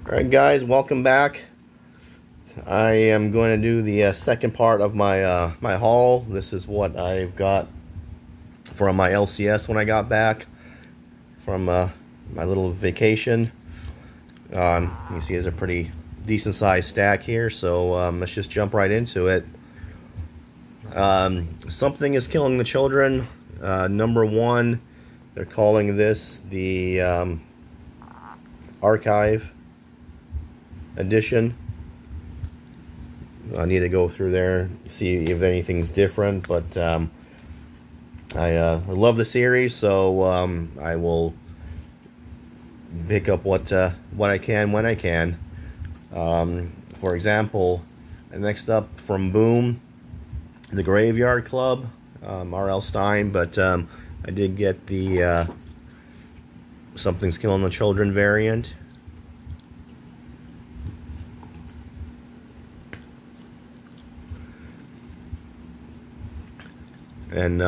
Alright guys, welcome back. I am going to do the second part of my my haul. This is what I've got from my LCS when I got back from my little vacation. You can see there's a pretty decent sized stack here, so let's just jump right into it. Something is killing the children. Number one, they're calling this the archive edition. I need to go through there, see if anything's different, but I love the series, so I will pick up what I can when I can. For example, next up from Boom, the Graveyard Club, R.L. Stein, but I did get the Something's Killing the Children variant. And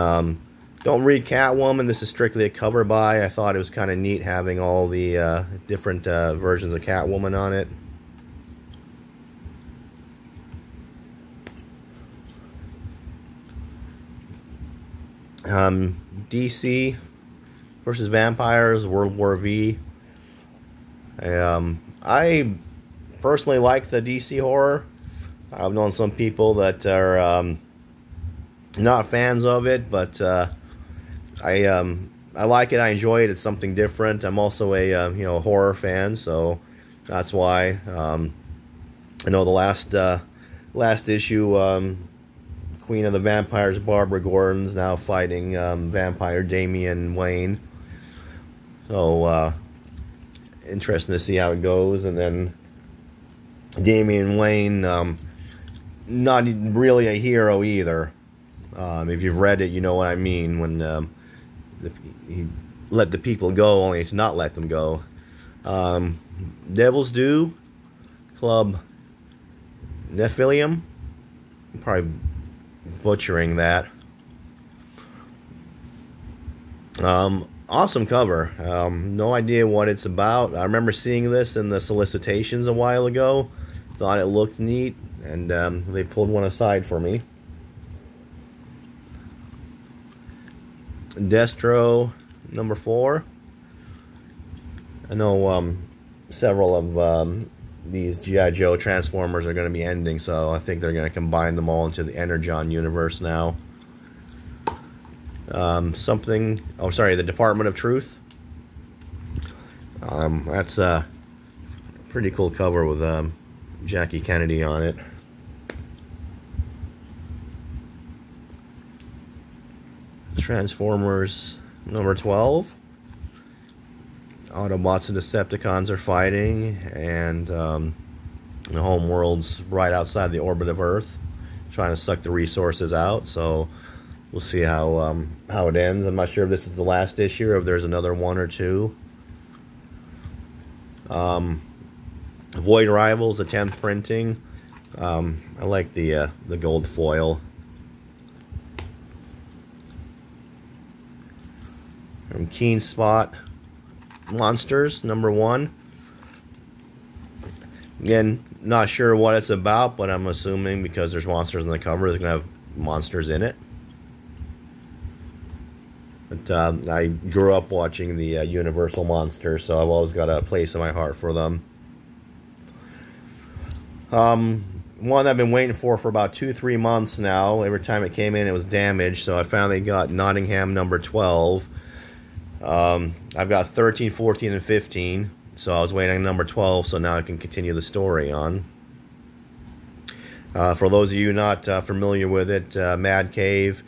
don't read Catwoman. This is strictly a cover buy. I thought it was kind of neat having all the different versions of Catwoman on it. DC versus Vampires, World War V. I personally like the DC horror. I've known some people that are not fans of it, but I like it. I enjoy it. It's something different. I'm also a horror fan, so that's why. I know the last issue, Queen of the Vampires Barbara Gordon's now fighting vampire Damian Wayne. So interesting to see how it goes. And then Damian Wayne, not really a hero either. If you've read it, you know what I mean. When he let the people go, only to not let them go. Devil's Due Club Nephilim. I'm probably butchering that. Awesome cover. No idea what it's about. I remember seeing this in the solicitations a while ago. Thought it looked neat, and they pulled one aside for me. Destro number 4. I know several of these G.I. Joe Transformers are going to be ending, so I think they're going to combine them all into the Energon universe now. The Department of Truth. That's a pretty cool cover with Jackie Kennedy on it. Transformers number 12. Autobots and Decepticons are fighting, and the homeworld's right outside the orbit of Earth, trying to suck the resources out. So we'll see how it ends. I'm not sure if this is the last issue or if there's another one or two. Void Rivals, the 10th printing. I like the gold foil. From Keen Spot, Monsters number 1. Again, not sure what it's about, but I'm assuming because there's monsters on the cover, they're gonna have monsters in it. But I grew up watching the Universal monsters, so I've always got a place in my heart for them. One I've been waiting for about 2-3 months now. Every time it came in, it was damaged, so I finally got Nottingham number 12. I've got 13, 14, and 15, so I was waiting on number 12, so now I can continue the story on. For those of you not familiar with it, Mad Cave,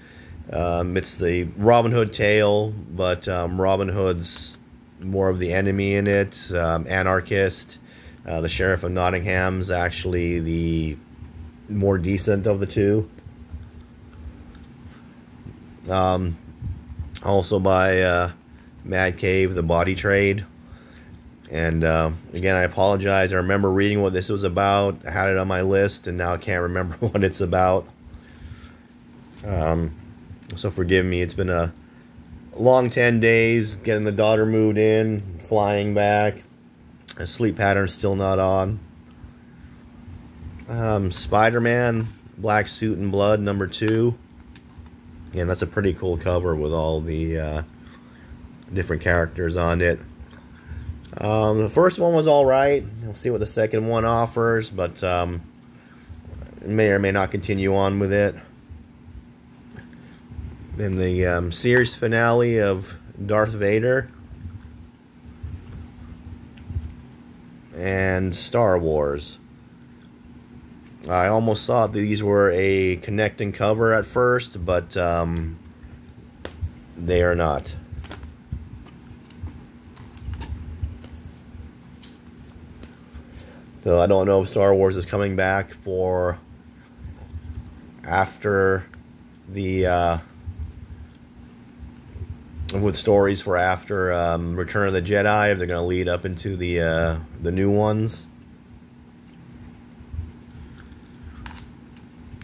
it's the Robin Hood tale, but Robin Hood's more of the enemy in it, anarchist. The Sheriff of Nottingham's actually the more decent of the two. Also by Mad Cave, The Body Trade. And again, I apologize. I remember reading what this was about. I had it on my list, and now I can't remember what it's about. So forgive me. It's been a long 10 days getting the daughter moved in, flying back, The sleep pattern's still not on. Spider-Man, Black Suit and Blood, #2. Again, that's a pretty cool cover with all the different characters on it. The first one was alright. We'll see what the second one offers, but may or may not continue on with it. Then the series finale of Darth Vader and Star Wars. I almost thought these were a connecting cover at first, but they are not. So I don't know if Star Wars is coming back for after the with stories for after Return of the Jedi, if they're going to lead up into the new ones.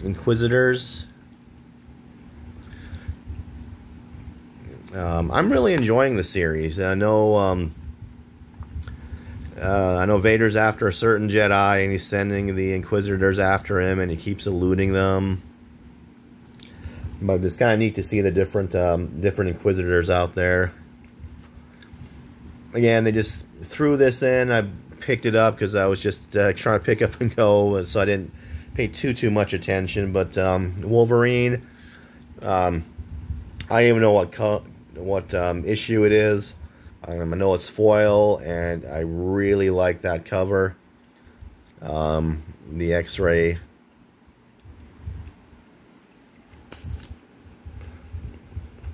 Inquisitors. I'm really enjoying the series. I know Vader's after a certain Jedi, and he's sending the Inquisitors after him, and he keeps eluding them. But it's kind of neat to see the different Inquisitors out there. Again, they just threw this in. I picked it up because I was just trying to pick up and go, so I didn't pay too much attention. But Wolverine, I don't even know what issue it is. I know it's foil, and I really like that cover. The X-ray.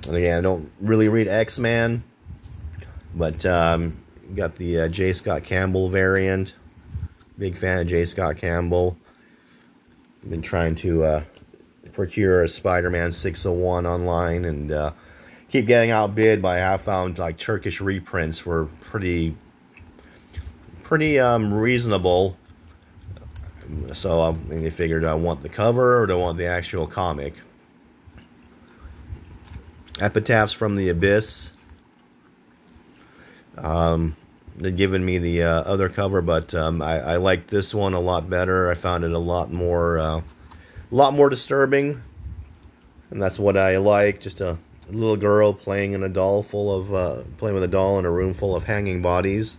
And again, I don't really read X-Man, but got the J. Scott Campbell variant. Big fan of J. Scott Campbell. Been trying to procure a Spider-Man 601 online, and keep getting outbid, but I have found like Turkish reprints were pretty reasonable. So I figured, do I want the cover or do I want the actual comic? Epitaphs from the Abyss. They've given me the other cover, but I like this one a lot better. I found it a lot more disturbing, and that's what I like. Just a little girl playing in a doll full of playing with a doll in a room full of hanging bodies.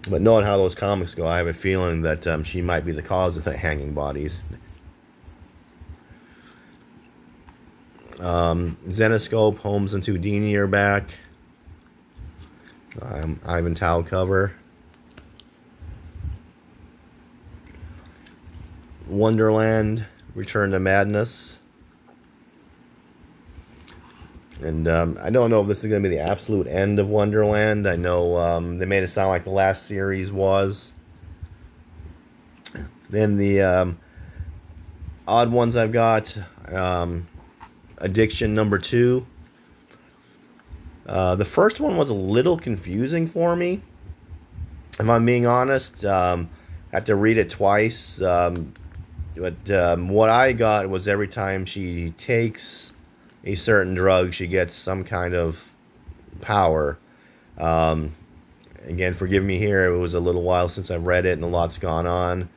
But knowing how those comics go, I have a feeling that she might be the cause of the hanging bodies. Zenoscope, Holmes and Houdini are back. Ivan Tao cover. Wonderland, Return to Madness. And I don't know if this is going to be the absolute end of Wonderland. I know they made it sound like the last series was. Then the odd ones I've got. Addiction #2. The first one was a little confusing for me, if I'm being honest. I had to read it twice. But what I got was every time she takes a certain drug, she gets some kind of power. Again, forgive me here. It was a little while since I've read it, and a lot's gone on.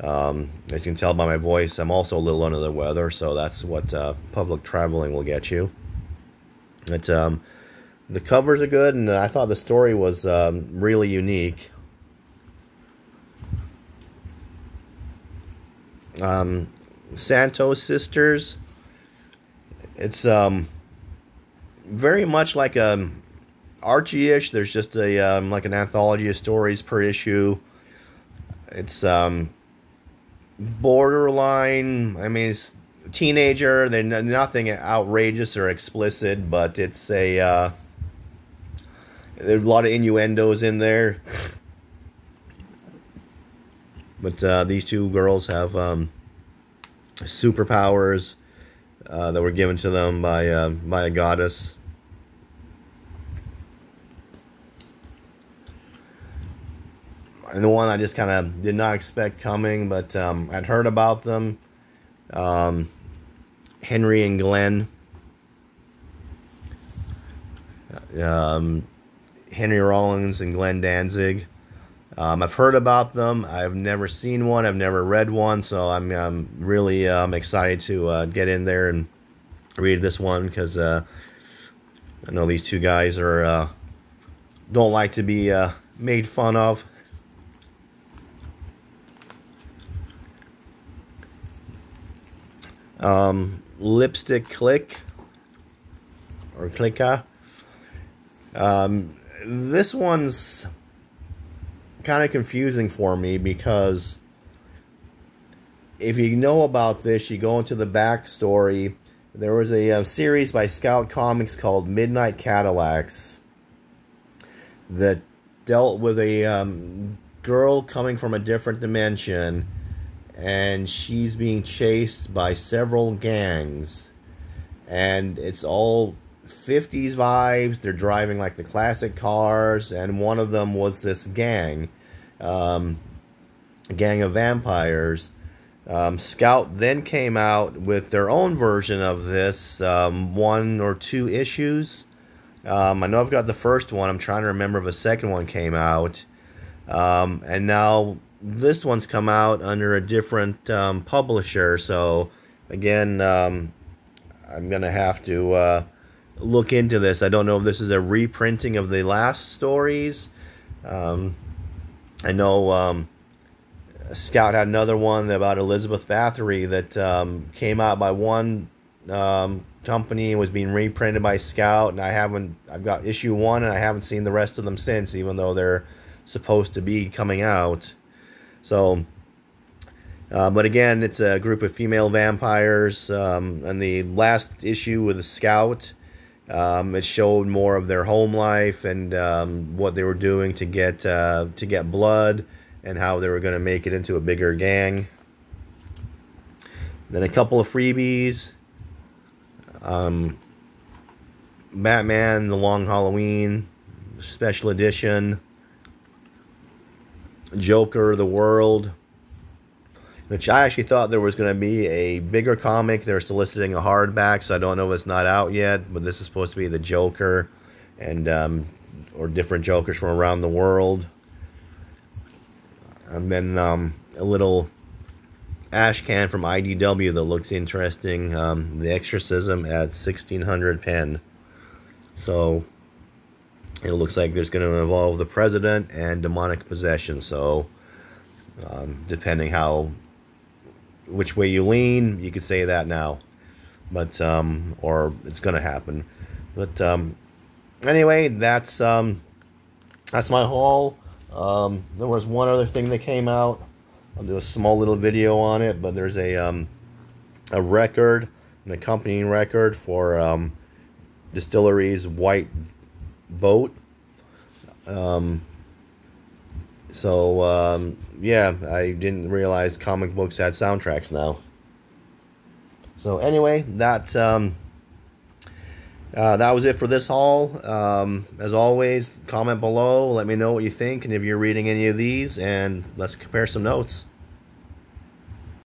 As you can tell by my voice, I'm also a little under the weather, so that's what public traveling will get you. But the covers are good, and I thought the story was really unique. Santos Sisters. It's very much like Archie-ish. There's just a like an anthology of stories per issue. It's borderline. I mean, it's teenager. They're nothing outrageous or explicit, but it's there's a lot of innuendos in there. But these two girls have superpowers that were given to them by a goddess. And the one I just kind of did not expect coming, but I'd heard about them. Henry and Glenn. Henry Rollins and Glenn Danzig. I've heard about them. I've never seen one. I've never read one. So I'm really excited to get in there and read this one, because I know these two guys are don't like to be made fun of. Lipstick Click, or Clicka. This one's kind of confusing for me, because if you know about this, you go into the backstory. There was a series by Scout Comics called Midnight Cadillacs that dealt with a girl coming from a different dimension, and she's being chased by several gangs, and it's all 50s vibes. They're driving like the classic cars, and one of them was this gang, a gang of vampires. Scout then came out with their own version of this, 1 or 2 issues. I know I've got the first one. I'm trying to remember if a second one came out. And now this one's come out under a different publisher. So, again, I'm going to have to look into this. I don't know if this is a reprinting of the last stories. I know Scout had another one about Elizabeth Bathory that came out by one company and was being reprinted by Scout, and I've got issue 1, and I haven't seen the rest of them since, even though they're supposed to be coming out. So, but again, it's a group of female vampires, and the last issue with the Scout, it showed more of their home life and what they were doing to get blood, and how they were going to make it into a bigger gang. Then a couple of freebies. Batman The Long Halloween Special Edition. Joker The World, which I actually thought there was going to be a bigger comic. They're soliciting a hardback, so I don't know if it's not out yet, but this is supposed to be the Joker, and or different Jokers from around the world. And then a little ash can from IDW that looks interesting. The Exorcism at 1600 pen. So it looks like there's going to involve the president and demonic possession. So depending which way you lean, you could say that now. But or it's going to happen. But anyway, that's my haul. There was one other thing that came out. I'll do a small little video on it, but there's a record, an accompanying record for Distillery's White Boat. Yeah, I didn't realize comic books had soundtracks now. So anyway, that was it for this haul. As always, comment below, let me know what you think, and if you're reading any of these, and let's compare some notes.